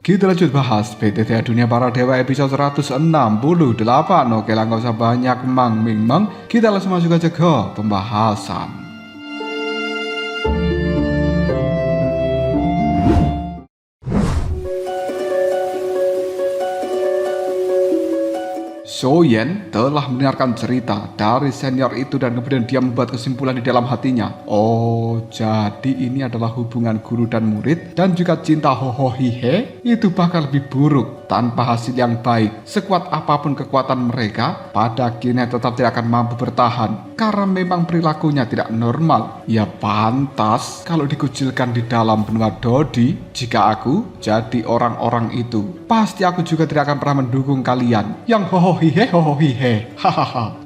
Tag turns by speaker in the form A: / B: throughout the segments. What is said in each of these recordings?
A: Kita lanjut bahas PTT Dunia Para Dewa episode 168. Oke lah, gak usah banyak mang. Kita langsung masuk aja ke pembahasan. Soyen telah mendengarkan cerita dari senior itu dan kemudian dia membuat kesimpulan di dalam hatinya. Oh, jadi ini adalah hubungan guru dan murid dan juga cinta hohohihe itu bakal lebih buruk tanpa hasil yang baik. Sekuat apapun kekuatan mereka, pada akhirnya tetap tidak akan mampu bertahan karena memang perilakunya tidak normal. Ya pantas kalau dikucilkan di dalam benua Dodi. Jika aku jadi orang-orang itu, pasti aku juga tidak akan pernah mendukung kalian yang hohohihe. Hahaha.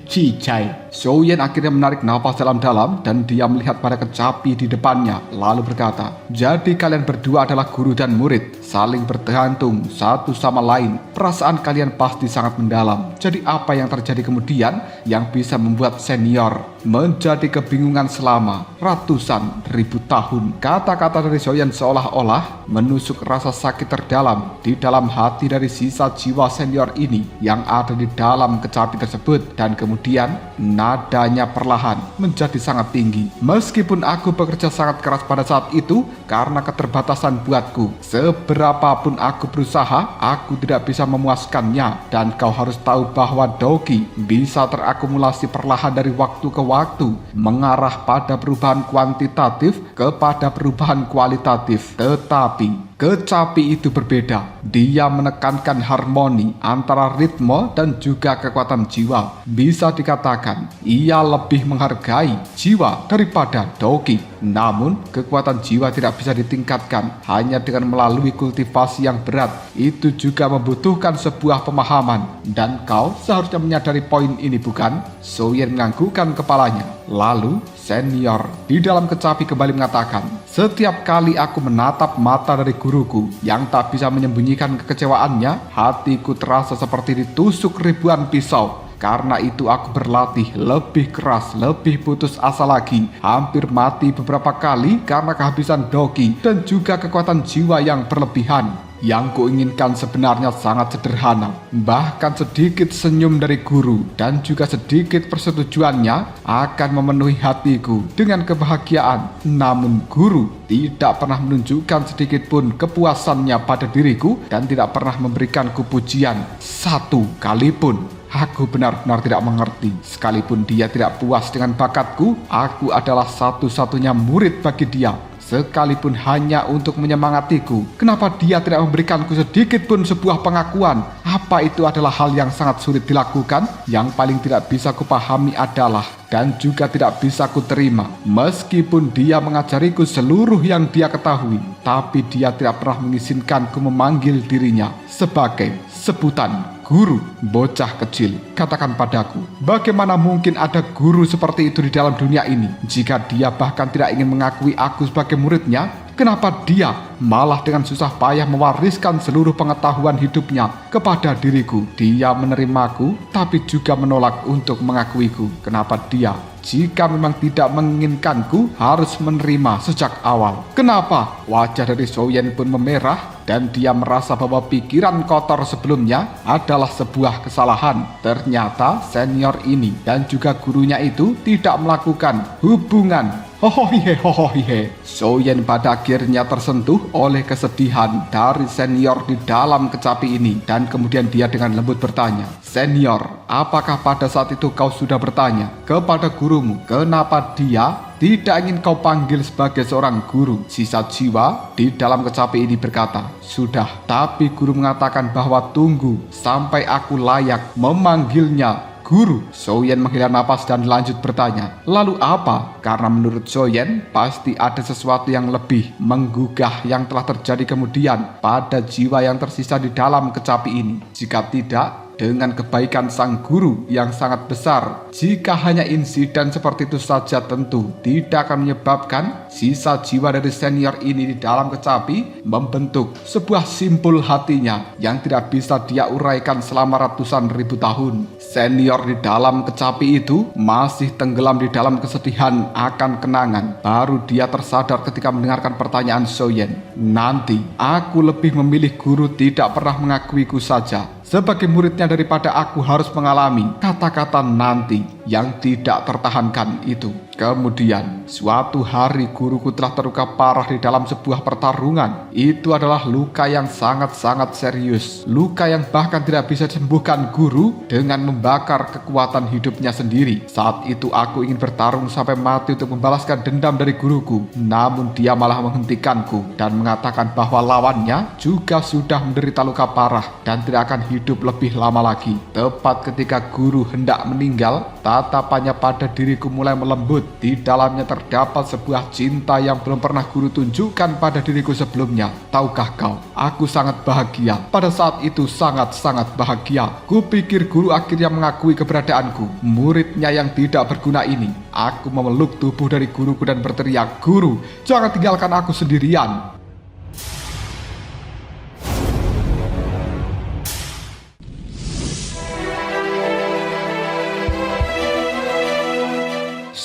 A: Cicai. Soyen akhirnya menarik napas dalam-dalam dan dia melihat pada kecapi di depannya, lalu berkata, jadi kalian berdua adalah guru dan murid, saling bergantung satu sama lain. Perasaan kalian pasti sangat mendalam. Jadi apa yang terjadi kemudian yang bisa membuat senior menjadi kebingungan selama ratusan ribu tahun? Kata-kata dari Soyen seolah-olah menusuk rasa sakit terdalam di dalam hati dari sisa jiwa senior ini yang ada di dalam kecapi tersebut, dan kemudian nadanya perlahan menjadi sangat tinggi. Meskipun aku bekerja sangat keras pada saat itu karena keterbatasan buatku, seberapapun aku berusaha, aku tidak bisa memuaskannya. Dan kau harus tahu bahwa Doki bisa terakumulasi perlahan dari waktu ke waktu, mengarah pada perubahan kuantitatif kepada perubahan kualitatif. Tetapi kecapi itu berbeda. Dia menekankan harmoni antara ritme dan juga kekuatan jiwa. Bisa dikatakan ia lebih menghargai jiwa daripada Doki. Namun kekuatan jiwa tidak bisa ditingkatkan hanya dengan melalui kultivasi yang berat. Itu juga membutuhkan sebuah pemahaman, dan kau seharusnya menyadari poin ini, bukan? Soyen menganggukkan kepalanya. Lalu senior di dalam kecapi kembali mengatakan, setiap kali aku menatap mata dari guruku yang tak bisa menyembunyikan kekecewaannya, hatiku terasa seperti ditusuk ribuan pisau. Karena itu aku berlatih lebih keras, lebih putus asa lagi. Hampir mati beberapa kali karena kehabisan Doki dan juga kekuatan jiwa yang berlebihan. Yang kuinginkan sebenarnya sangat sederhana, bahkan sedikit senyum dari guru dan juga sedikit persetujuannya akan memenuhi hatiku dengan kebahagiaan. Namun guru tidak pernah menunjukkan sedikit pun kepuasannya pada diriku dan tidak pernah memberikanku pujian satu kali pun. Aku benar-benar tidak mengerti. Sekalipun dia tidak puas dengan bakatku, aku adalah satu-satunya murid bagi dia. Sekalipun hanya untuk menyemangatiku, kenapa dia tidak memberikanku sedikit pun sebuah pengakuan? Apa itu adalah hal yang sangat sulit dilakukan? Yang paling tidak bisa kupahami adalah, dan juga tidak bisa kuterima, meskipun dia mengajariku seluruh yang dia ketahui, tapi dia tidak pernah mengizinkanku memanggil dirinya sebagai sebutan guru. Bocah kecil, katakan padaku, bagaimana mungkin ada guru seperti itu di dalam dunia ini? Jika dia bahkan tidak ingin mengakui aku sebagai muridnya, kenapa dia malah dengan susah payah mewariskan seluruh pengetahuan hidupnya kepada diriku? Dia menerimaku, tapi juga menolak untuk mengakuiku. Kenapa dia, jika memang tidak menginginkanku, harus menerima sejak awal? Kenapa? Wajah dari Soyen pun memerah dan dia merasa bahwa pikiran kotor sebelumnya adalah sebuah kesalahan. Ternyata senior ini dan juga gurunya itu tidak melakukan hubungan hohohihe. Soyen pada akhirnya tersentuh oleh kesedihan dari senior di dalam kecapi ini, dan kemudian dia dengan lembut bertanya, senior, apakah pada saat itu kau sudah bertanya kepada gurumu kenapa dia tidak ingin kau panggil sebagai seorang guru? Sisa jiwa di dalam kecapi ini berkata, sudah, tapi guru mengatakan bahwa tunggu sampai aku layak memanggilnya guru. Soyen menghela napas dan lanjut bertanya, lalu apa? Karena menurut Soyen pasti ada sesuatu yang lebih menggugah yang telah terjadi kemudian pada jiwa yang tersisa di dalam kecapi ini. Jika tidak, dengan kebaikan sang guru yang sangat besar. Jika hanya insiden seperti itu saja tentu tidak akan menyebabkan sisa jiwa dari senior ini di dalam kecapi membentuk sebuah simpul hatinya yang tidak bisa dia uraikan selama ratusan ribu tahun. Senior di dalam kecapi itu masih tenggelam di dalam kesedihan akan kenangan. Baru dia tersadar ketika mendengarkan pertanyaan Soyen. Nanti aku lebih memilih guru tidak pernah mengakuiku saja sebagai muridnya daripada aku harus mengalami kata-kata nanti yang tidak tertahankan itu. Kemudian suatu hari guruku telah terluka parah di dalam sebuah pertarungan. Itu adalah luka yang sangat-sangat serius. Luka yang bahkan tidak bisa disembuhkan guru dengan membakar kekuatan hidupnya sendiri. Saat itu aku ingin bertarung sampai mati untuk membalaskan dendam dari guruku. Namun dia malah menghentikanku dan mengatakan bahwa lawannya juga sudah menderita luka parah dan tidak akan hidup lebih lama lagi. Tepat ketika guru hendak meninggal, tatapannya pada diriku mulai melembut. Di dalamnya terdapat sebuah cinta yang belum pernah guru tunjukkan pada diriku sebelumnya. Tahukah kau, aku sangat bahagia. Pada saat itu sangat-sangat bahagia. Kupikir guru akhirnya mengakui keberadaanku. Muridnya yang tidak berguna ini. Aku memeluk tubuh dari guruku dan berteriak, "Guru, jangan tinggalkan aku sendirian."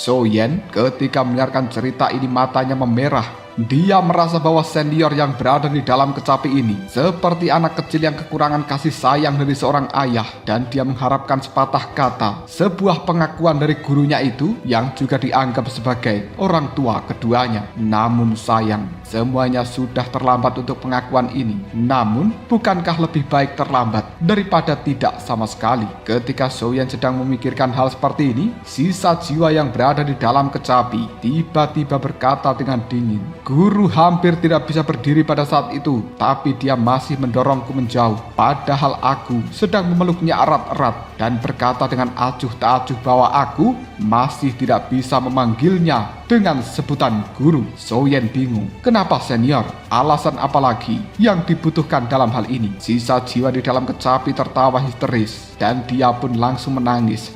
A: Soyen ketika mendengarkan cerita ini matanya memerah. Dia merasa bahwa senior yang berada di dalam kecapi ini seperti anak kecil yang kekurangan kasih sayang dari seorang ayah, dan dia mengharapkan sepatah kata sebuah pengakuan dari gurunya itu yang juga dianggap sebagai orang tua keduanya. Namun sayang, semuanya sudah terlambat untuk pengakuan ini. Namun bukankah lebih baik terlambat daripada tidak sama sekali? Ketika Soyen sedang memikirkan hal seperti ini, sisa jiwa yang berada di dalam kecapi tiba-tiba berkata dengan dingin. Guru hampir tidak bisa berdiri pada saat itu, tapi dia masih mendorongku menjauh. Padahal aku sedang memeluknya erat-erat dan berkata dengan acuh tak acuh bahwa aku masih tidak bisa memanggilnya dengan sebutan guru. Soyen bingung. Kenapa senior? Alasan apa lagi yang dibutuhkan dalam hal ini? Sisa jiwa di dalam kecapi tertawa histeris dan dia pun langsung menangis.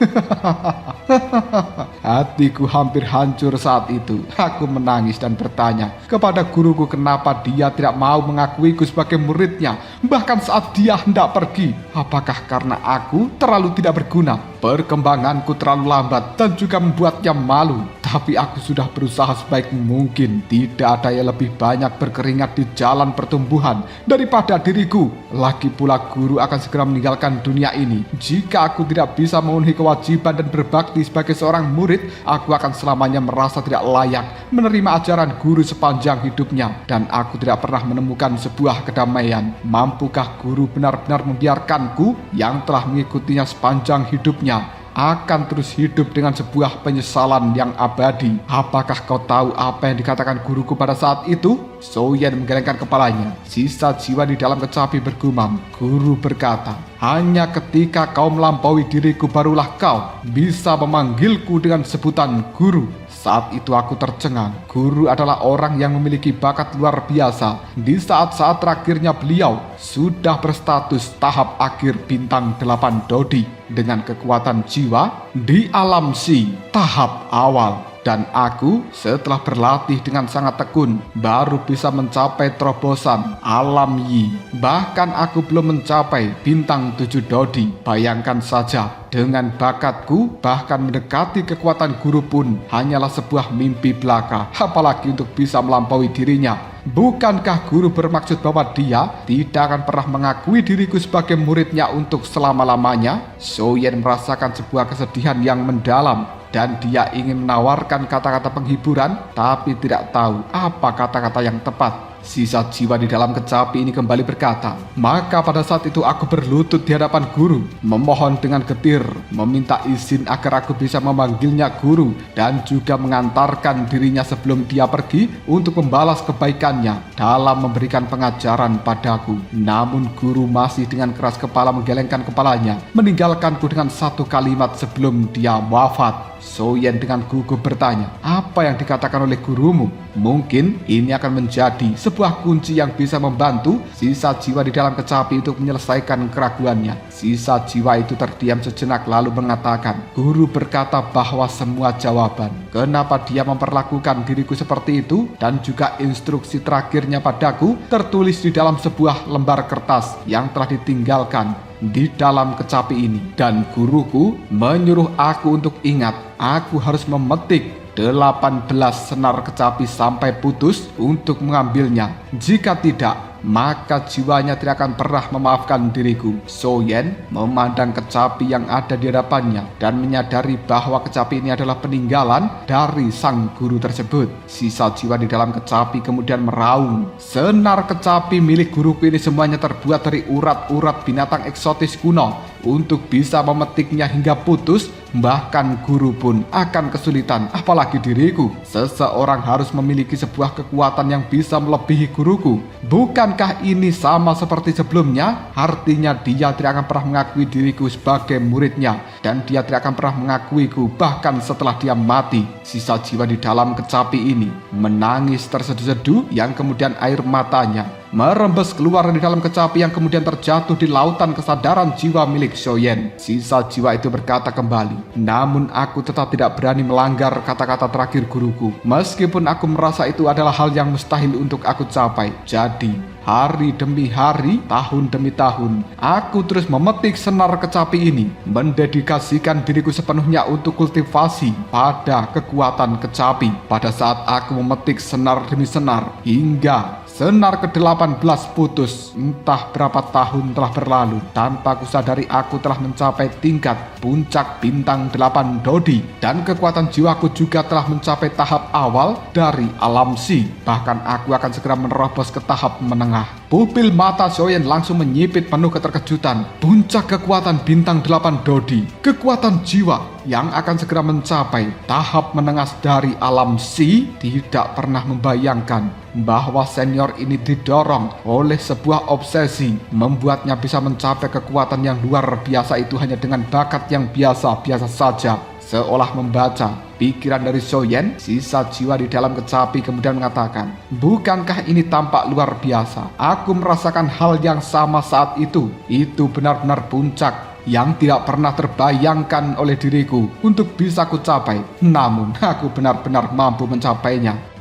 A: Hatiku hampir hancur saat itu. Aku menangis dan bertanya kepada guruku kenapa dia tidak mau mengakuiku sebagai muridnya, bahkan saat dia hendak pergi. Apakah karena aku terlalu tidak berguna? Perkembanganku terlalu lambat dan juga membuatnya malu. Tapi aku sudah berusaha sebaik mungkin. Tidak ada yang lebih banyak berkeringat di jalan pertumbuhan daripada diriku. Lagi pula guru akan segera meninggalkan dunia ini. Jika aku tidak bisa memenuhi kewajiban dan berbakti sebagai seorang murid, aku akan selamanya merasa tidak layak menerima ajaran guru sepanjang hidupnya. Dan aku tidak pernah menemukan sebuah kedamaian. Mampukah guru benar-benar membiarkanku yang telah mengikutinya sepanjang hidupnya akan terus hidup dengan sebuah penyesalan yang abadi? Apakah kau tahu apa yang dikatakan guruku pada saat itu? Soyen menggelengkan kepalanya. Sisa jiwa di dalam kecapi bergumam. Guru berkata, hanya ketika kau melampaui diriku barulah kau bisa memanggilku dengan sebutan guru. Saat itu aku tercengang. Guru adalah orang yang memiliki bakat luar biasa. Di saat-saat terakhirnya beliau sudah berstatus tahap akhir bintang 8 Dodi dengan kekuatan jiwa di alam Si tahap awal. Dan aku setelah berlatih dengan sangat tekun baru bisa mencapai terobosan alam Yi. Bahkan aku belum mencapai bintang 7 Dodi. Bayangkan saja, dengan bakatku bahkan mendekati kekuatan guru pun hanyalah sebuah mimpi belaka, apalagi untuk bisa melampaui dirinya. Bukankah guru bermaksud bahwa dia tidak akan pernah mengakui diriku sebagai muridnya untuk selama-lamanya? Soyen merasakan sebuah kesedihan yang mendalam dan dia ingin menawarkan kata-kata penghiburan, tapi tidak tahu apa kata-kata yang tepat. Sisa jiwa di dalam kecapi ini kembali berkata, maka pada saat itu aku berlutut di hadapan guru, memohon dengan getir, meminta izin agar aku bisa memanggilnya guru dan juga mengantarkan dirinya sebelum dia pergi untuk membalas kebaikannya dalam memberikan pengajaran padaku. Namun guru masih dengan keras kepala menggelengkan kepalanya, meninggalkanku dengan satu kalimat sebelum dia wafat. Soyen dengan gugup bertanya, apa yang dikatakan oleh gurumu? Mungkin ini akan menjadi sebuah kunci yang bisa membantu sisa jiwa di dalam kecapi untuk menyelesaikan keraguannya. Sisa jiwa itu terdiam sejenak lalu mengatakan, guru berkata bahwa semua jawaban kenapa dia memperlakukan diriku seperti itu dan juga instruksi terakhirnya padaku tertulis di dalam sebuah lembar kertas yang telah ditinggalkan di dalam kecapi ini. Dan guruku menyuruh aku untuk ingat, aku harus memetik 18 senar kecapi sampai putus untuk mengambilnya. Jika tidak, maka jiwanya tidak akan pernah memaafkan diriku. Soyen memandang kecapi yang ada di hadapannya dan menyadari bahwa kecapi ini adalah peninggalan dari sang guru tersebut. Sisa jiwa di dalam kecapi kemudian meraung. Senar kecapi milik guruku ini semuanya terbuat dari urat-urat binatang eksotis kuno. Untuk bisa memetiknya hingga putus, bahkan guru pun akan kesulitan, apalagi diriku. Seseorang harus memiliki sebuah kekuatan yang bisa melebihi guruku. Bukankah ini sama seperti sebelumnya? Artinya dia tidak akan pernah mengakui diriku sebagai muridnya, dan dia tidak akan pernah mengakuiku bahkan setelah dia mati. Sisa jiwa di dalam kecapi ini menangis terseduh-seduh yang kemudian air matanya merembes keluar dari dalam kecapi yang kemudian terjatuh di lautan kesadaran jiwa milik Soyen. Sisa jiwa itu berkata kembali, namun aku tetap tidak berani melanggar kata-kata terakhir guruku, meskipun aku merasa itu adalah hal yang mustahil untuk aku capai. Jadi hari demi hari, tahun demi tahun, aku terus memetik senar kecapi ini, mendedikasikan diriku sepenuhnya untuk kultivasi pada kekuatan kecapi. Pada saat aku memetik senar demi senar, hingga senar ke-18 putus, entah berapa tahun telah berlalu, tanpa kusadari aku telah mencapai tingkat puncak bintang 8 Dodi, dan kekuatan jiwaku juga telah mencapai tahap awal dari alam Si. Bahkan aku akan segera menerobos ke tahap menengah. Pupil mata Soyen langsung menyipit penuh keterkejutan. Puncak kekuatan bintang 8 Dodi, kekuatan jiwa yang akan segera mencapai tahap menengah dari alam Si. Tidak pernah membayangkan bahwa senior ini didorong oleh sebuah obsesi, membuatnya bisa mencapai kekuatan yang luar biasa itu hanya dengan bakat yang biasa-biasa saja. Seolah membaca pikiran dari Soyen, sisa jiwa di dalam kecapi kemudian mengatakan, bukankah ini tampak luar biasa? Aku merasakan hal yang sama saat itu. Itu benar-benar puncak yang tidak pernah terbayangkan oleh diriku untuk bisa kucapai. Namun aku benar-benar mampu mencapainya.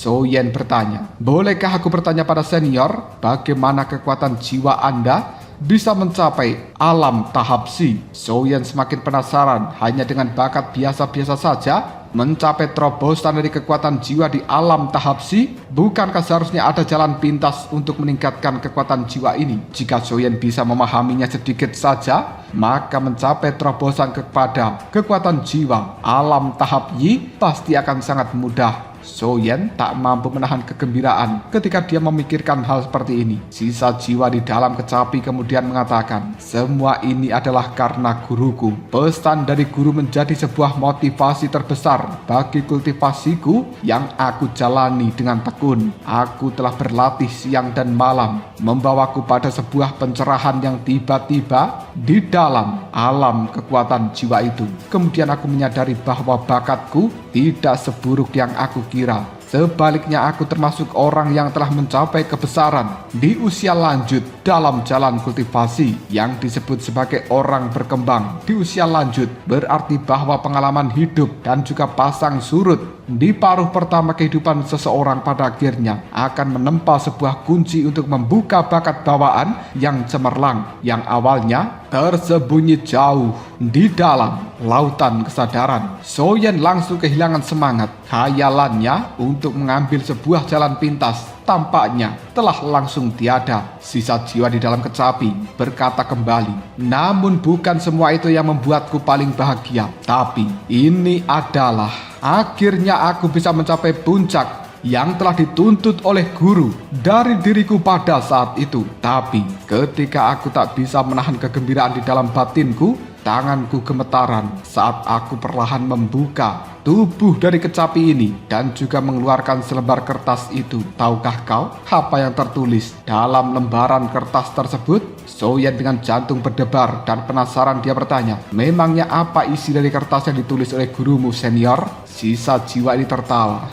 A: Soyen bertanya, bolehkah aku bertanya pada senior, bagaimana kekuatan jiwa Anda bisa mencapai alam tahap Si? Soyen semakin penasaran, hanya dengan bakat biasa-biasa saja mencapai terobosan dari kekuatan jiwa di alam tahap Si. Bukankah seharusnya ada jalan pintas untuk meningkatkan kekuatan jiwa ini? Jika Soyen bisa memahaminya sedikit saja, maka mencapai terobosan kepada kekuatan jiwa alam tahap Yi pasti akan sangat mudah. Soyen tak mampu menahan kegembiraan ketika dia memikirkan hal seperti ini. Sisa jiwa di dalam kecapi kemudian mengatakan, semua ini adalah karena guruku. Pesan dari guru menjadi sebuah motivasi terbesar bagi kultivasiku yang aku jalani dengan tekun. Aku telah berlatih siang dan malam, membawaku pada sebuah pencerahan yang tiba-tiba di dalam alam kekuatan jiwa itu. Kemudian aku menyadari bahwa bakatku tidak seburuk yang aku kira. Sebaliknya aku termasuk orang yang telah mencapai kebesaran di usia lanjut dalam jalan kultivasi yang disebut sebagai orang berkembang. Di usia lanjut berarti bahwa pengalaman hidup dan juga pasang surut di paruh pertama kehidupan seseorang pada akhirnya akan menempa sebuah kunci untuk membuka bakat bawaan yang cemerlang, yang awalnya tersembunyi jauh di dalam lautan kesadaran. Soyen langsung kehilangan semangat. Khayalannya untuk mengambil sebuah jalan pintas tampaknya telah langsung tiada. Sisa jiwa di dalam kecapi berkata kembali, namun bukan semua itu yang membuatku paling bahagia, tapi ini adalah akhirnya aku bisa mencapai puncak yang telah dituntut oleh guru dari diriku pada saat itu. Tapi ketika aku tak bisa menahan kegembiraan di dalam batinku, Tanganku gemetaran saat aku perlahan membuka tubuh dari kecapi ini dan juga mengeluarkan selembar kertas itu. Tahukah kau apa yang tertulis dalam lembaran kertas tersebut? Soyen dengan jantung berdebar dan penasaran dia bertanya, memangnya apa isi dari kertas yang ditulis oleh gurumu senior? Sisa jiwa ini tertawa.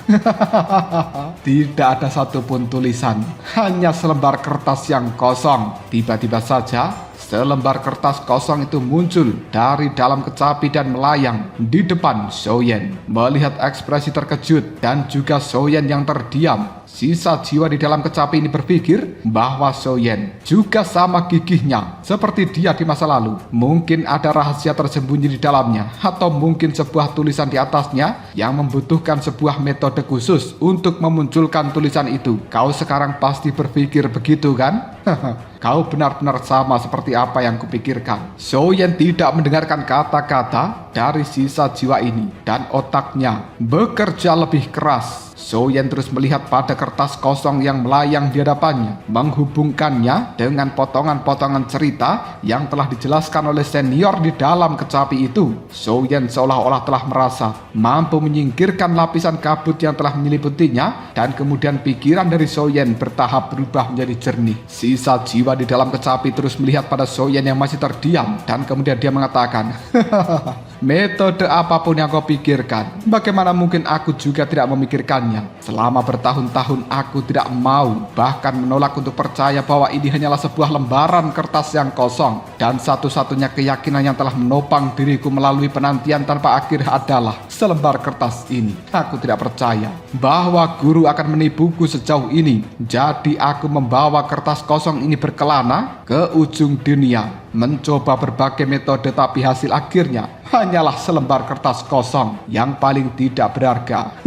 A: Tidak ada satupun tulisan, hanya selembar kertas yang kosong. Tiba-tiba saja selembar kertas kosong itu muncul dari dalam kecapi dan melayang di depan Soyen. Melihat ekspresi terkejut dan juga Soyen yang terdiam, sisa jiwa di dalam kecapi ini berpikir bahwa Soyen juga sama gigihnya seperti dia di masa lalu. Mungkin ada rahasia tersembunyi di dalamnya, atau mungkin sebuah tulisan di atasnya yang membutuhkan sebuah metode khusus untuk memunculkan tulisan itu. Kau sekarang pasti berpikir begitu kan? Kau benar-benar sama seperti apa yang kupikirkan. Soyen tidak mendengarkan kata-kata dari sisa jiwa ini dan otaknya bekerja lebih keras. Soyen terus melihat pada kertas kosong yang melayang di hadapannya, menghubungkannya dengan potongan-potongan cerita yang telah dijelaskan oleh senior di dalam kecapi itu. Soyen seolah-olah telah merasa mampu menyingkirkan lapisan kabut yang telah menyeliputinya, dan kemudian pikiran dari Soyen bertahap berubah menjadi jernih. Sisa jiwa di dalam kecapi terus melihat pada Soyen yang masih terdiam, dan kemudian dia mengatakan, metode apapun yang kau pikirkan, bagaimana mungkin aku juga tidak memikirkannya. Selama bertahun-tahun aku tidak mau, bahkan menolak untuk percaya bahwa ini hanyalah sebuah lembaran kertas yang kosong, dan satu-satunya keyakinan yang telah menopang diriku melalui penantian tanpa akhir adalah selembar kertas ini. Aku tidak percaya bahwa guru akan menipuku sejauh ini. Jadi aku membawa kertas kosong ini berkelana ke ujung dunia, mencoba berbagai metode, tapi hasil akhirnya hanyalah selembar kertas kosong yang paling tidak berharga.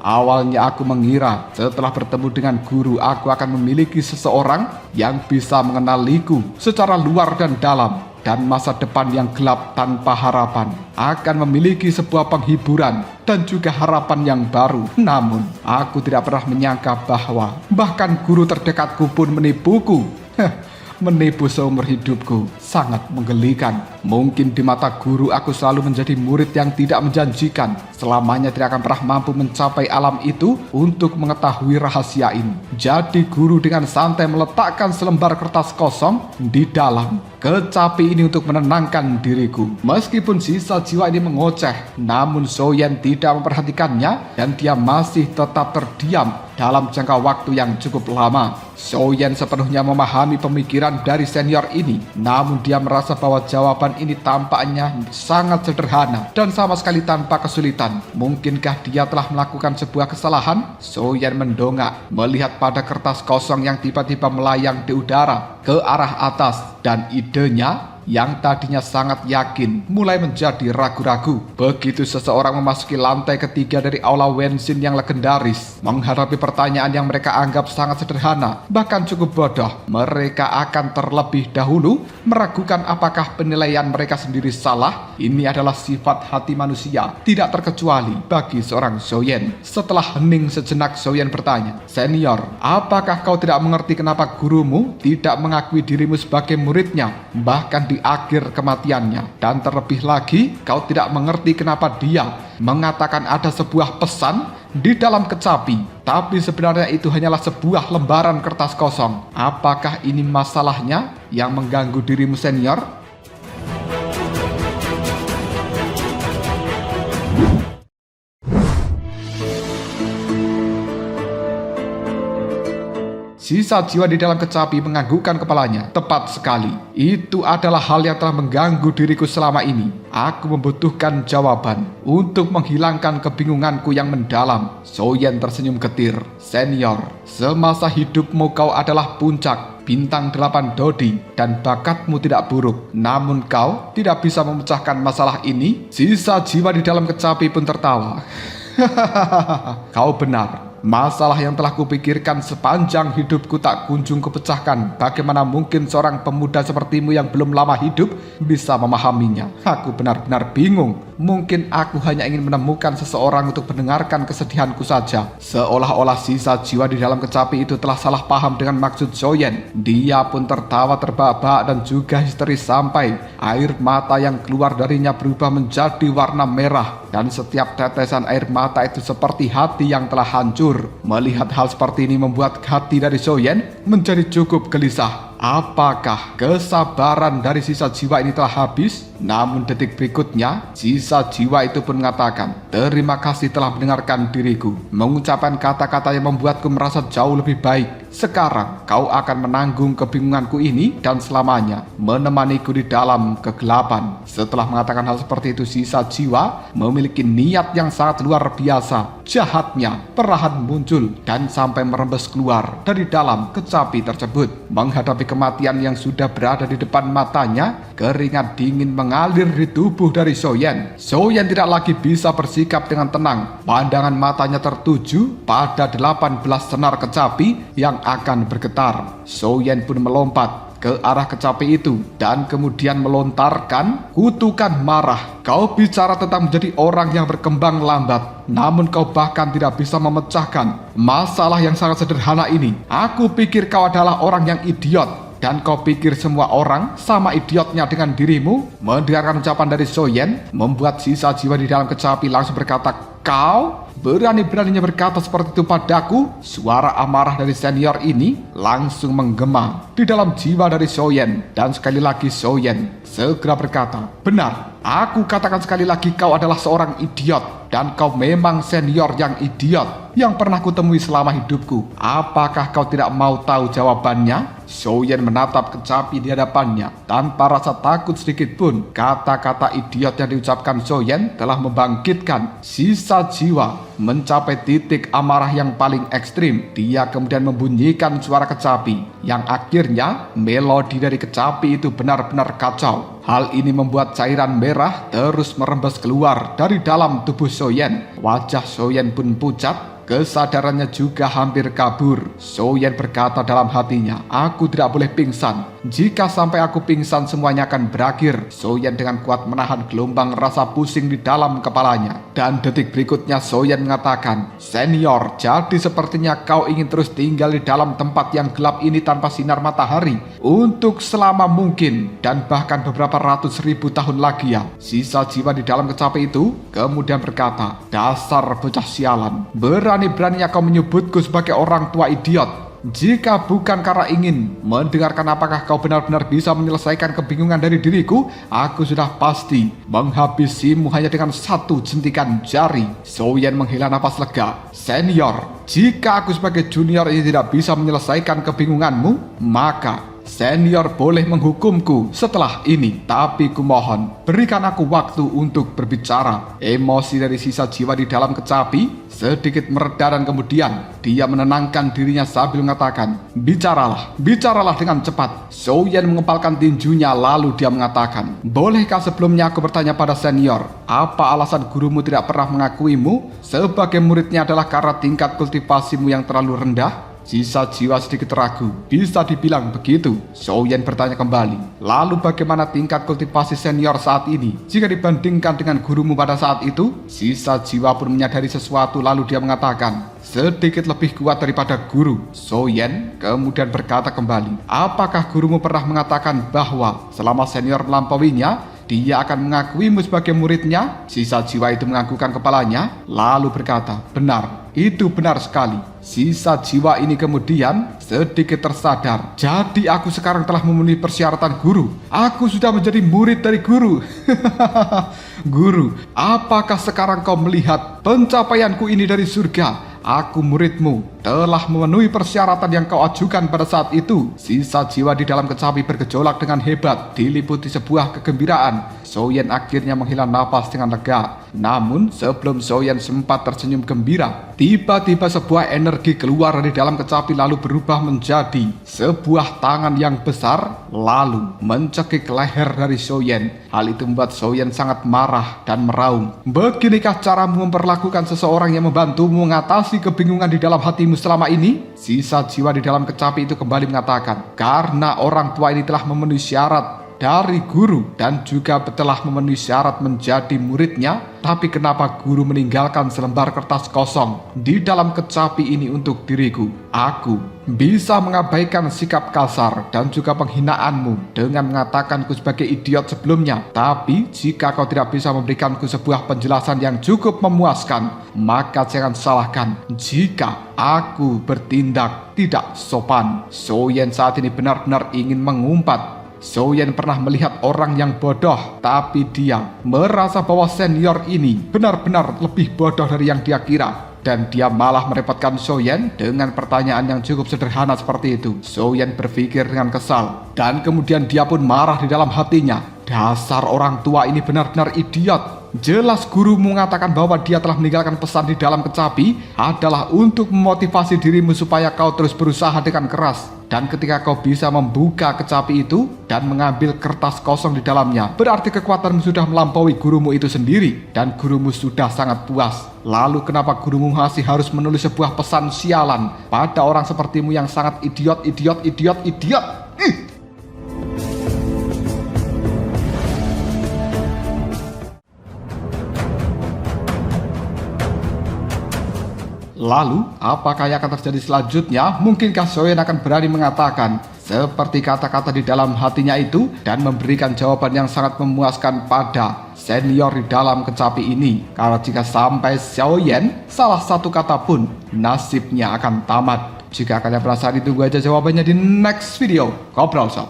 A: Awalnya aku mengira setelah bertemu dengan guru aku akan memiliki seseorang yang bisa mengenaliku secara luar dan dalam, dan masa depan yang gelap tanpa harapan, akan memiliki sebuah penghiburan dan juga harapan yang baru. Namun aku tidak pernah menyangka bahwa bahkan guru terdekatku pun menipuku. Menipu seumur hidupku, sangat menggelikan. Mungkin di mata guru aku selalu menjadi murid yang tidak menjanjikan, selamanya tidak akan pernah mampu mencapai alam itu untuk mengetahui rahasia ini. Jadi guru dengan santai meletakkan selembar kertas kosong di dalam kecapi ini untuk menenangkan diriku. Meskipun sisa jiwa ini mengoceh, namun Soyen tidak memperhatikannya dan dia masih tetap terdiam dalam jangka waktu yang cukup lama. Soyen sepenuhnya memahami pemikiran dari senior ini, namun dia merasa bahwa jawaban ini tampaknya sangat sederhana dan sama sekali tanpa kesulitan. Mungkinkah dia telah melakukan sebuah kesalahan? Soyen mendongak melihat pada kertas kosong yang tiba-tiba melayang di udara ke arah atas, dan idenya yang tadinya sangat yakin mulai menjadi ragu-ragu. Begitu seseorang memasuki lantai ketiga dari aula Wenshin yang legendaris, menghadapi pertanyaan yang mereka anggap sangat sederhana, bahkan cukup bodoh, mereka akan terlebih dahulu meragukan apakah penilaian mereka sendiri salah. Ini adalah sifat hati manusia, tidak terkecuali bagi seorang Soyen. Setelah hening sejenak, Soyen bertanya, "Senior, apakah kau tidak mengerti kenapa gurumu tidak mengakui dirimu sebagai muridnya, bahkan di akhir kematiannya? Dan terlebih lagi, kau tidak mengerti kenapa dia mengatakan ada sebuah pesan di dalam kecapi, tapi sebenarnya itu hanyalah sebuah lembaran kertas kosong. Apakah ini masalahnya yang mengganggu dirimu, senior?" Sisa jiwa di dalam kecapi menganggukkan kepalanya. Tepat sekali. Itu adalah hal yang telah mengganggu diriku selama ini. Aku membutuhkan jawaban untuk menghilangkan kebingunganku yang mendalam. Soyen tersenyum getir. "Senior, semasa hidupmu kau adalah puncak bintang 8 Dodi dan bakatmu tidak buruk. Namun kau tidak bisa memecahkan masalah ini." Sisa jiwa di dalam kecapi pun tertawa. "Kau benar. Masalah yang telah kupikirkan sepanjang hidupku tak kunjung kupecahkan. Bagaimana mungkin seorang pemuda sepertimu yang belum lama hidup bisa memahaminya? Aku benar-benar bingung. Mungkin aku hanya ingin menemukan seseorang untuk mendengarkan kesedihanku saja. Seolah-olah sisa jiwa di dalam kecapi itu telah salah paham dengan maksud Soyen. Dia pun tertawa terbahak-bahak dan juga histeris sampai air mata yang keluar darinya berubah menjadi warna merah. Dan setiap tetesan air mata itu seperti hati yang telah hancur. Melihat hal seperti ini membuat hati dari Soyen menjadi cukup gelisah. Apakah kesabaran dari sisa jiwa ini telah habis? Namun detik berikutnya, sisa jiwa itu pun mengatakan, "Terima kasih telah mendengarkan diriku. Mengucapkan kata-kata yang membuatku merasa jauh lebih baik. Sekarang kau akan menanggung kebingunganku ini dan selamanya menemaniku di dalam kegelapan." Setelah mengatakan hal seperti itu, sisa jiwa memiliki niat yang sangat luar biasa. Jahatnya perlahan muncul dan sampai merembes keluar dari dalam kecapi tersebut. Menghadapi kematian yang sudah berada di depan matanya, keringat dingin mengalir di tubuh dari Soyen. Soyen tidak lagi bisa bersikap dengan tenang. Pandangan matanya tertuju pada 18 senar kecapi yang akan bergetar. Soyen pun melompat ke arah kecapi itu dan kemudian melontarkan kutukan marah. "Kau bicara tentang menjadi orang yang berkembang lambat, namun kau bahkan tidak bisa memecahkan masalah yang sangat sederhana ini. Aku pikir kau adalah orang yang idiot. Dan kau pikir semua orang sama idiotnya dengan dirimu?" Mendengarkan ucapan dari Soyen membuat sisa jiwa di dalam kecapi langsung berkata, "Kau berani-beraninya berkata seperti itu padaku?" Suara amarah dari senior ini langsung menggema di dalam jiwa dari Soyen. Dan sekali lagi Soyen segera berkata, "Benar, aku katakan sekali lagi, kau adalah seorang idiot. Dan kau memang senior yang idiot yang pernah kutemui selama hidupku. Apakah kau tidak mau tahu jawabannya?" Soyen menatap kecapi di hadapannya tanpa rasa takut sedikit pun. Kata-kata idiot yang diucapkan Soyen telah membangkitkan sisa jiwa mencapai titik amarah yang paling ekstrim. Dia kemudian membunyikan suara kecapi yang akhirnya melodi dari kecapi itu benar-benar kacau. Hal ini membuat cairan merah terus merembes keluar dari dalam tubuh Soyen. Wajah Soyen pun pucat. Kesadarannya juga hampir kabur. Soyen berkata dalam hatinya, "Aku tidak boleh pingsan. Jika sampai aku pingsan, semuanya akan berakhir." Soyen dengan kuat menahan gelombang rasa pusing di dalam kepalanya. Dan detik berikutnya Soyen mengatakan, "Senior, jadi sepertinya kau ingin terus tinggal di dalam tempat yang gelap ini tanpa sinar matahari untuk selama mungkin dan bahkan beberapa ratus ribu tahun lagi ya." Sisa jiwa di dalam kecapi itu kemudian berkata, "Dasar bocah sialan, berani-beraninya kau menyebutku sebagai orang tua idiot. Jika bukan karena ingin mendengarkan apakah kau benar-benar bisa menyelesaikan kebingungan dari diriku, aku sudah pasti menghabisimu hanya dengan satu jentikan jari." Soyen menghela napas lega. "Senior, jika aku sebagai junior ini tidak bisa menyelesaikan kebingunganmu, maka senior boleh menghukumku setelah ini. Tapi kumohon, berikan aku waktu untuk berbicara." Emosi dari sisa jiwa di dalam kecapi sedikit mereda dan kemudian dia menenangkan dirinya sambil mengatakan, Bicaralah dengan cepat." Soyen mengepalkan tinjunya lalu dia mengatakan, "Bolehkah sebelumnya aku bertanya pada senior, apa alasan gurumu tidak pernah mengakuimu sebagai muridnya adalah karena tingkat kultivasimu yang terlalu rendah?" Sisa jiwa sedikit ragu. "Bisa dibilang begitu." Soyen bertanya kembali, "Lalu bagaimana tingkat kultivasi senior saat ini jika dibandingkan dengan gurumu pada saat itu?" Sisa jiwa pun menyadari sesuatu lalu dia mengatakan, "Sedikit lebih kuat daripada guru." Soyen kemudian berkata kembali, "Apakah gurumu pernah mengatakan bahwa selama senior melampauinya, dia akan mengakuimu sebagai muridnya?" Sisa jiwa itu menganggukkan kepalanya lalu berkata, "Benar, itu benar sekali." Sisa jiwa ini kemudian sedikit tersadar. "Jadi aku sekarang telah memenuhi persyaratan guru. Aku sudah menjadi murid dari guru." "Guru, apakah sekarang kau melihat pencapaianku ini dari surga? Aku muridmu, telah memenuhi persyaratan yang kau ajukan pada saat itu." Sisa jiwa di dalam kecapi bergejolak dengan hebat, diliputi sebuah kegembiraan. Soyen akhirnya menghela napas dengan lega. Namun sebelum Soyen sempat tersenyum gembira, tiba-tiba sebuah energi keluar dari dalam kecapi lalu berubah menjadi sebuah tangan yang besar lalu mencekik leher dari Soyen. Hal itu membuat Soyen sangat marah dan meraung. Beginikah caramu memperlakukan seseorang yang membantumu mengatasi kebingungan di dalam hatimu selama ini? Sisa jiwa di dalam kecapi itu kembali mengatakan, karena orang tua ini telah memenuhi syarat dari guru dan juga telah memenuhi syarat menjadi muridnya, tapi kenapa guru meninggalkan selembar kertas kosong di dalam kecapi ini untuk diriku? Aku bisa mengabaikan sikap kasar dan juga penghinaanmu dengan mengatakanku sebagai idiot sebelumnya, tapi jika kau tidak bisa memberikanku sebuah penjelasan yang cukup memuaskan, maka jangan salahkan jika aku bertindak tidak sopan. Soyen saat ini benar-benar ingin mengumpat. Soyen pernah melihat orang yang bodoh, tapi dia merasa bahwa senior ini benar-benar lebih bodoh dari yang dia kira. Dan dia malah merepotkan Soyen dengan pertanyaan yang cukup sederhana seperti itu. Soyen berpikir dengan kesal, dan kemudian dia pun marah di dalam hatinya. Dasar orang tua ini benar-benar idiot. Jelas guru mengatakan bahwa dia telah meninggalkan pesan di dalam kecapi adalah untuk memotivasi dirimu supaya kau terus berusaha dengan keras. Dan ketika kau bisa membuka kecapi itu dan mengambil kertas kosong di dalamnya, berarti kekuatanmu sudah melampaui gurumu itu sendiri. Dan gurumu sudah sangat puas. Lalu kenapa gurumu masih harus menulis sebuah pesan sialan pada orang sepertimu yang sangat idiot? Lalu, apakah yang akan terjadi selanjutnya? Mungkinkah Soyen akan berani mengatakan seperti kata-kata di dalam hatinya itu dan memberikan jawaban yang sangat memuaskan pada senior di dalam kecapi ini? Karena jika sampai Soyen salah satu kata pun, nasibnya akan tamat. Jika kalian penasaran, tunggu aja jawabannya di next video. Ngobrol Sob.